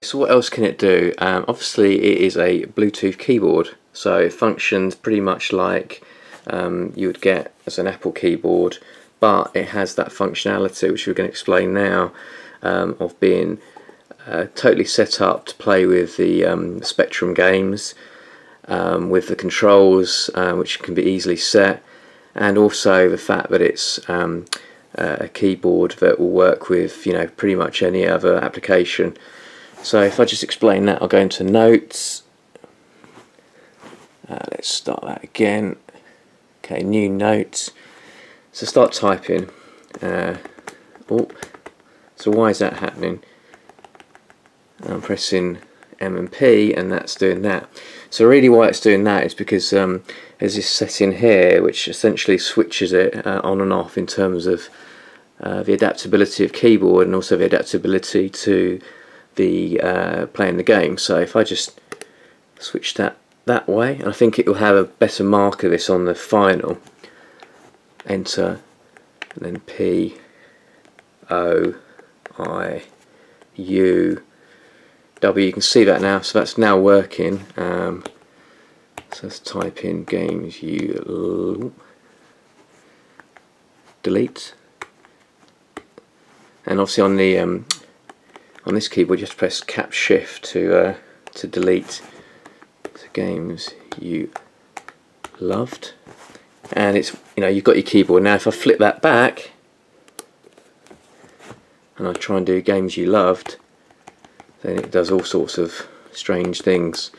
So what else can it do? Obviously it is a Bluetooth keyboard, so it functions pretty much like you would get as an Apple keyboard, but it has that functionality, which we're going to explain now, of being totally set up to play with the Spectrum games, with the controls, which can be easily set, and also the fact that it's a keyboard that will work with, you know, pretty much any other application. So if I just explain that, I'll go into Notes. Let's start that again. Okay, new Notes. So start typing. So why is that happening? I'm pressing M and P, and that's doing that. So really why it's doing that is because there's this setting here which essentially switches it on and off in terms of the adaptability of keyboard, and also the adaptability to the playing the game. So if I just switch that way, and I think it will have a better mark of this on the final. Enter, and then P O I U W. You can see that now, so that's now working. So let's type in games you delete, and obviously on the on this keyboard you have to press Cap Shift to delete. So games you loved, and it's, you know, you've got your keyboard now. If I flip that back and I try and do games you loved, then it does all sorts of strange things.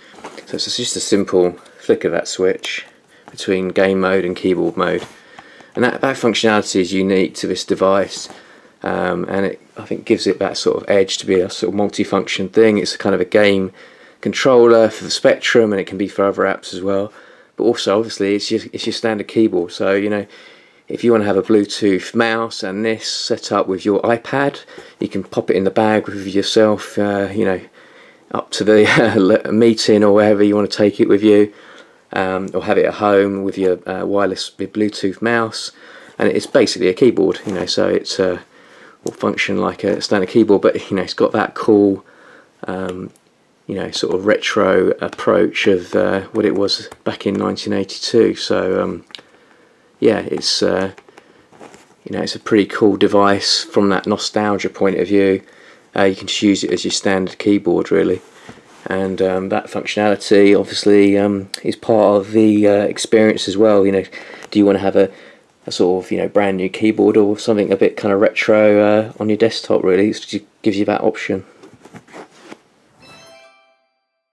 So it's just a simple flick of that switch between game mode and keyboard mode, and that functionality is unique to this device, and it, I think, gives it that sort of edge to be a sort of multi-function thing. It's kind of a game controller for the Spectrum, and it can be for other apps as well. But also, obviously, it's your standard keyboard. So, you know, if you want to have a Bluetooth mouse and this set up with your iPad, you can pop it in the bag with yourself, you know, up to the meeting or wherever you want to take it with you, or have it at home with your wireless Bluetooth mouse, and it's basically a keyboard, you know. So it's will function like a standard keyboard, but, you know, it's got that cool, you know, sort of retro approach of what it was back in 1982. So yeah, it's you know, it's a pretty cool device from that nostalgia point of view. You can just use it as your standard keyboard, really, and that functionality obviously is part of the experience as well. You know, do you want to have a sort of, you know, brand new keyboard, or something a bit kind of retro on your desktop? Really, it gives you that option.